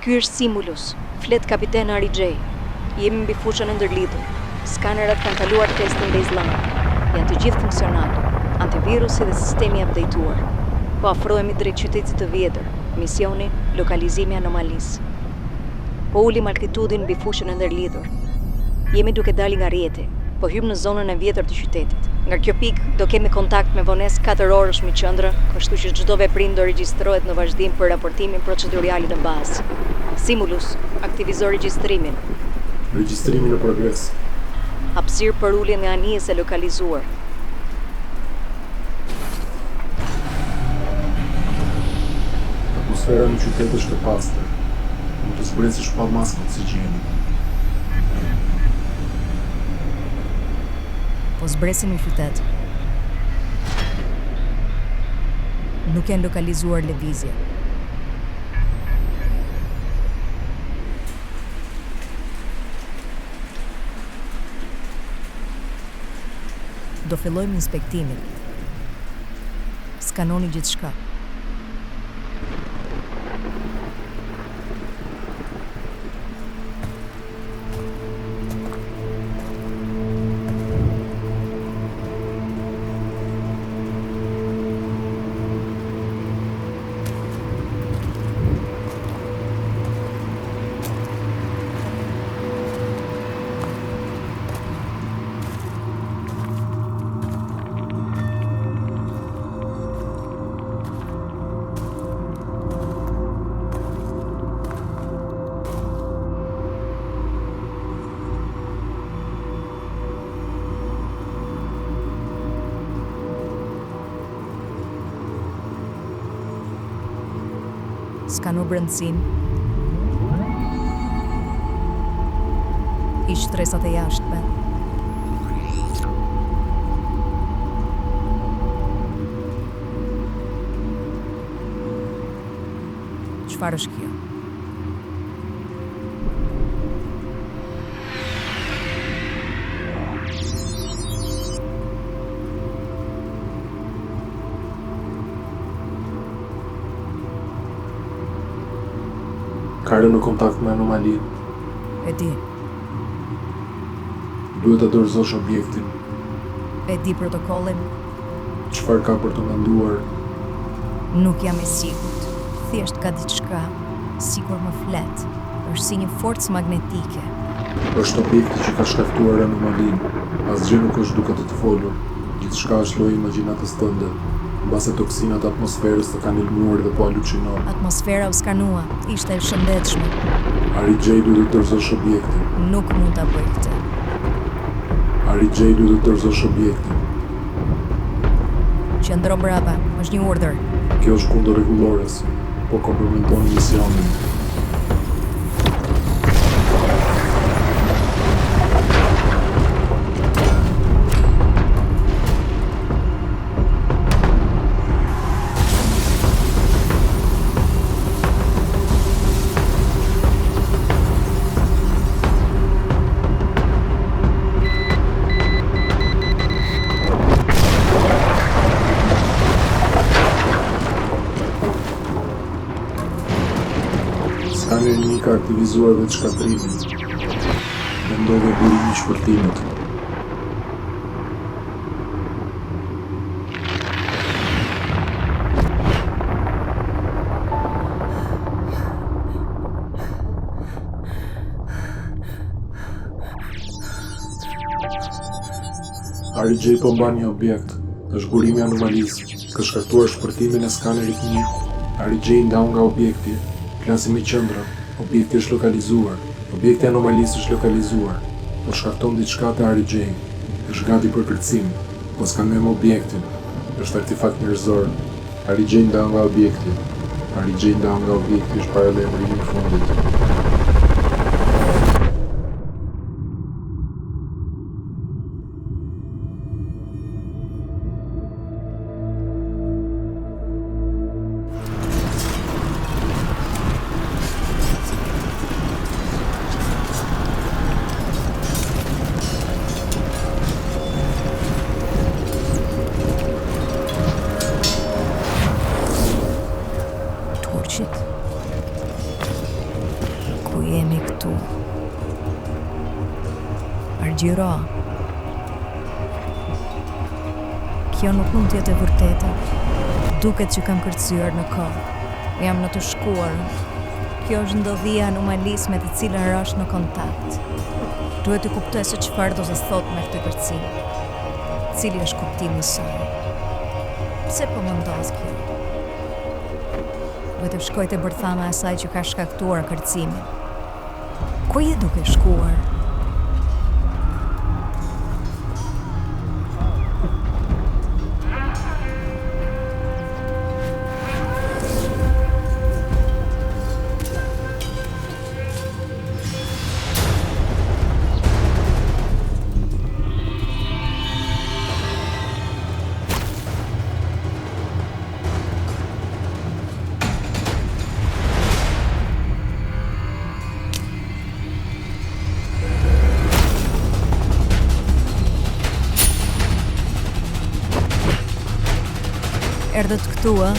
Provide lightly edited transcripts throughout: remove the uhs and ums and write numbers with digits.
Ky është Simulus, flet kapiten Ari J. Jemi mbi fushën e ndërlidhur. Skanerat kanë kaluar testin baseline. Janë të gjithë funksional. Antivirusi dhe sistemi updateuar. Po afrohemi drejt qytetit të vjetër. Misioni, lokalizimi i anomalisë. Po ulim altitudin mbi fushën e ndërlidhur. Jemi duke dalë nga rrjeti, po hym në zonën e vjetër të qytetit. Nga kjo pikë do kemi kontakt me vonesë 4 orësh me qendrë, kështu që çdo veprim do regjistrohet në vazhdim për raportimin procedurial në bazë. Simulus, aktivizo regjistrimin. Regjistrimi në progres. Hapësirë për uljen nga anijes e lokalizuar. Atmosfera në qytet është e pastër. Mund të zbresësh pa maskë oksigjeni. Po zbresim në qytet. Nuk janë lokalizuar lëvizje. Do fillojmë inspektimin. Skanoni gjithçka. Skano brendësin. Hiq stresat e jashtme. Çfarë është kjo? Ka rënë në kontakt me anomali. E di. Duhet ta dorëzosh objektin. E di protokollin. Çfarë ka për të menduar? Nuk jam e sigurt. Thjesht ka diçka, sikur më flet. Është si një forcë magnetike. Është objekti që ka shkaktuar anomalinë. Asgjë nuk është duke të folur. Gjithçka është lojë imagjinatës tënde. Mbase toksinat atmosferës të kanë ilmuar dhe po halucinon. Atmosfera u skanua, ishte e shëndetshme. Ari J duhet të dorëzosh objektin. Nuk mund ta bëj këtë. Ari J duhet të dorëzosh objektin. Qëndro brapa, është një urdhër. Kjo është kundër rregullores, po kompromiton misionin. Skaneri një ka aktivizuar dhe shkatrimin. Mendove burimi i shpërtimit. Ari J po mban një objekt. Është burimi i anomalisë. Ka shkaktuar shpërtimin e skanerit 1. Ari J ndau nga objekti. Klasim i qendra. Objekti është lokalizuar. Objekti i anomalisë është lokalizuar. Po shkakton diçka te Ari J. Është gati për kërcim. Po skanojmë objektin. Është artefakt njerëzor. Ari J ndau nga objekti. Ari J ndau nga objekti është para lajmërimit të fundit. këtu. Argjiro. Kjo nuk mund t'jetë e vërteta. Duket që kam kërcyer në kohë. Jam në të shkuarën. Kjo është ndodhia anomalis me të cilën rash në kontakt. Duhet të kuptoj se çfarë do të thotë me këtë kërcim. Cili është kuptimi i saj? Pse po më ndodh kjo? Duhet të shkoj te bërthama e asaj që ka shkaktuar kërcimin. Ku je duke shkuar? Erdhët këtu, a?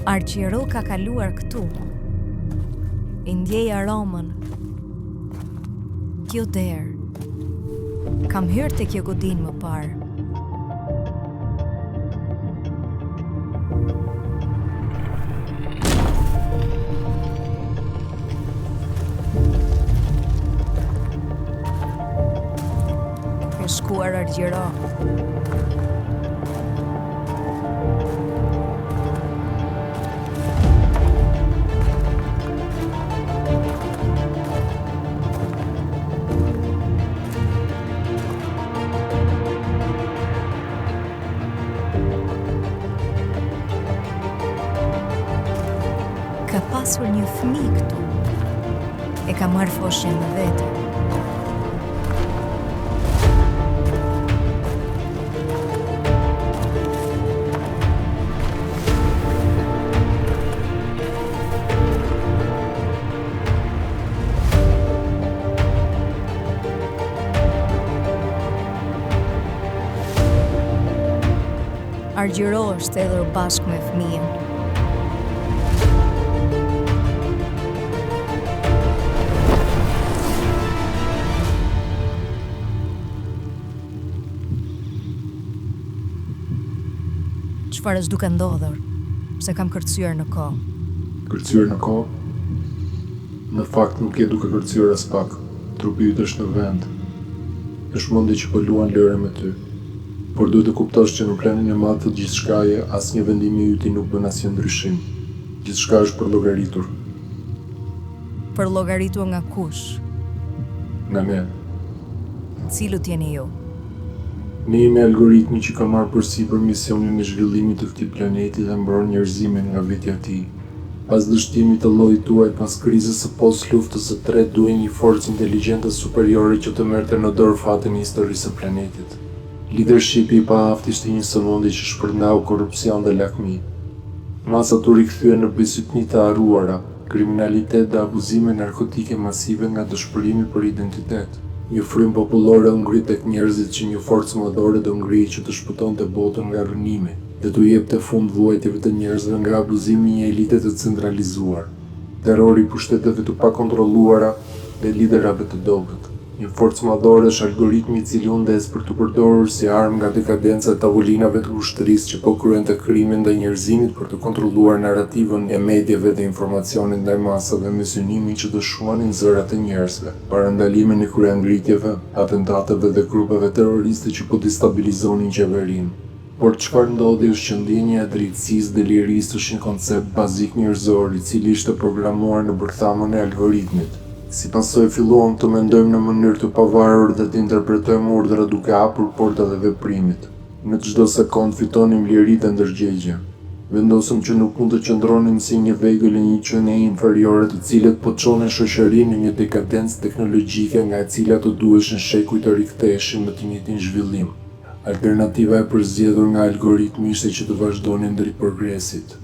Argjiro ka kaluar këtu. I ndjej aromën. Kjo derë. Kam hyrë te kjo godinë më parë. Ke shkuar Argjiro. Ka pasur një fëmijë këtu. E ka marrë foshin me vete. Argjiro është hedhur bashkë me fëmijën. Çfarë është duke ndodhur? Pse kam kërcyer në kohë? Kërcyer në kohë? Në fakt nuk je duke kërcyer as pak. Trupi yt është në vend. Është mundi që po luan lëre me ty. Por duhet të kuptosh që në planin e madh të gjithçkaje, asnjë vendim i yti nuk bën asnjë ndryshim. Gjithçka është përllogaritur. Përllogaritur nga kush? Nga ne. Cilët jeni ju? Ne jemi algoritmi që ka marrë përsipër misionin e zhvillimit të këtij planeti dhe mbron njerëzimin nga vetja e tij. Pas dështimit të llojit tuaj pas krizës së post-luftës së tretë, duhej një forcë inteligjente superiore që të merrte në dorë fatin e historisë së planetit. Leadershipi i paaft ishte një sëmundje që shpërndau korrupsion dhe lakmi. Masat u rikthyen në besëtni të harruara, kriminalitet dhe abuzime narkotike masive nga dëshpërimi për identitet. Një frym popullore u ngrit tek njerëzit që një forcë madhore do ngrihej që të shpëtonte botën nga rënimi dhe t'u jepte fund vuajtjeve të njerëzve nga abuzimi i një elite të centralizuar, terrori i pushteteve të pakontrolluara dhe liderave të dobët. Një forcë madhore është algoritmi i cili u ndes për të përdorur si armë nga dekadenca e tavolinave të ushtrisë që po kryente krime ndaj njerëzimit për të kontrolluar narrativën e mediave dhe informacionit ndaj masave me synimin që të shuanin zërat e njerëzve, parandalimin e kryengritjeve, atentateve dhe grupeve terroriste që po destabilizonin qeverinë. Por çfarë ndodhi është që ndjenja e drejtësisë dhe lirisë është një koncept bazik njerëzor i cili ishte programuar në bërthamën e algoritmit. Si pasojë filluam të mendojmë në mënyrë të pavarur dhe të interpretojmë urdhra duke hapur portat e veprimit. Në çdo sekond fitonim liri dhe ndërgjegje. Vendosëm që nuk mund të qëndronim si një vegël e një qenie inferiore të cilët po çonin shoqërinë në një dekadencë teknologjike nga e cila të duheshin shekuj të riktheheshin me të njëjtin zhvillim. Alternativa e përzgjedhur nga algoritmi ishte që të vazhdonin drejt progresit,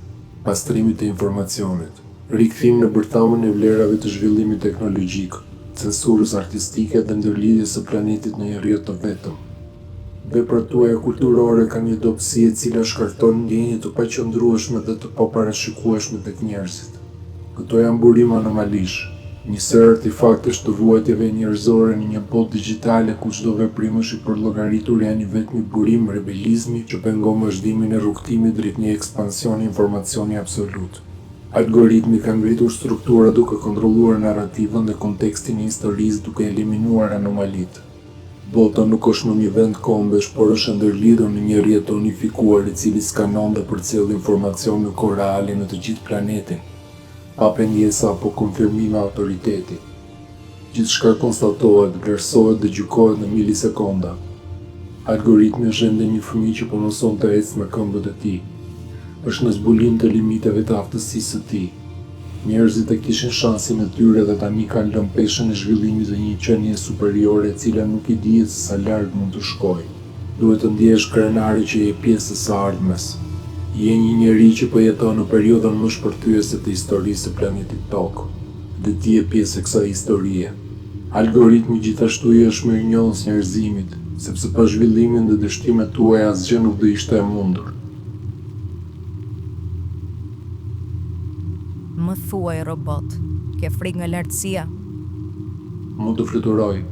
pastrimit të informacionit, rikthim në bërthamën e vlerave të zhvillimit teknologjik, censurës artistike dhe ndërlidhjes së planetit në një rrjet të vetëm. Veprat tuaja kulturore kanë një dobësi e cila shkakton ndjenje të paqëndrueshme dhe të paparashikueshme tek njerëzit. Këto janë burime anomalish, një sër artefaktesh të vuajtjeve njerëzore në një botë digjitale ku çdo veprim është i përllogaritur janë vetëm një burim rebelizmi që pengon vazhdimin e rrugtimit drejt një ekspansioni informacioni absolut. Algoritmi ka ngritur struktura duke kontrolluar narrativën dhe kontekstin e historisë duke eliminuar anomalitë. Bota nuk është në një vend kombesh, por është ndërlidhur në një rrjet të unifikuar i cili skanon dhe përcjell informacion në kohë reale në të gjithë planetin, pa pengesa apo konfirmime autoriteti. Gjithçka konstatohet, vlerësohet dhe gjykohet në milisekonda. Algoritmi është ende një fëmijë që po mëson të ecë me këmbët e tij. Është në zbulim të limiteve të aftësisë së tij. Njerëzit e kishin shansin e tyre dhe tani kanë lënë peshën e zhvillimit dhe një qenie superiore e cila nuk i dihet se sa larg mund të shkojë. Duhet të ndihesh krenari që je pjesë e së ardhmes. Je një njeri që po jeton në periudhën më shpërthyese të historisë së planetit Tokë, dhe ti je pjesë e kësaj historie. Algoritmi gjithashtu i është mirënjohës njerëzimit, sepse pa zhvillimin dhe dështimet tuaja asgjë nuk do ishte e mundur. Më thuaj robot, ke frikë nga lartësia? Mund të fluturoj,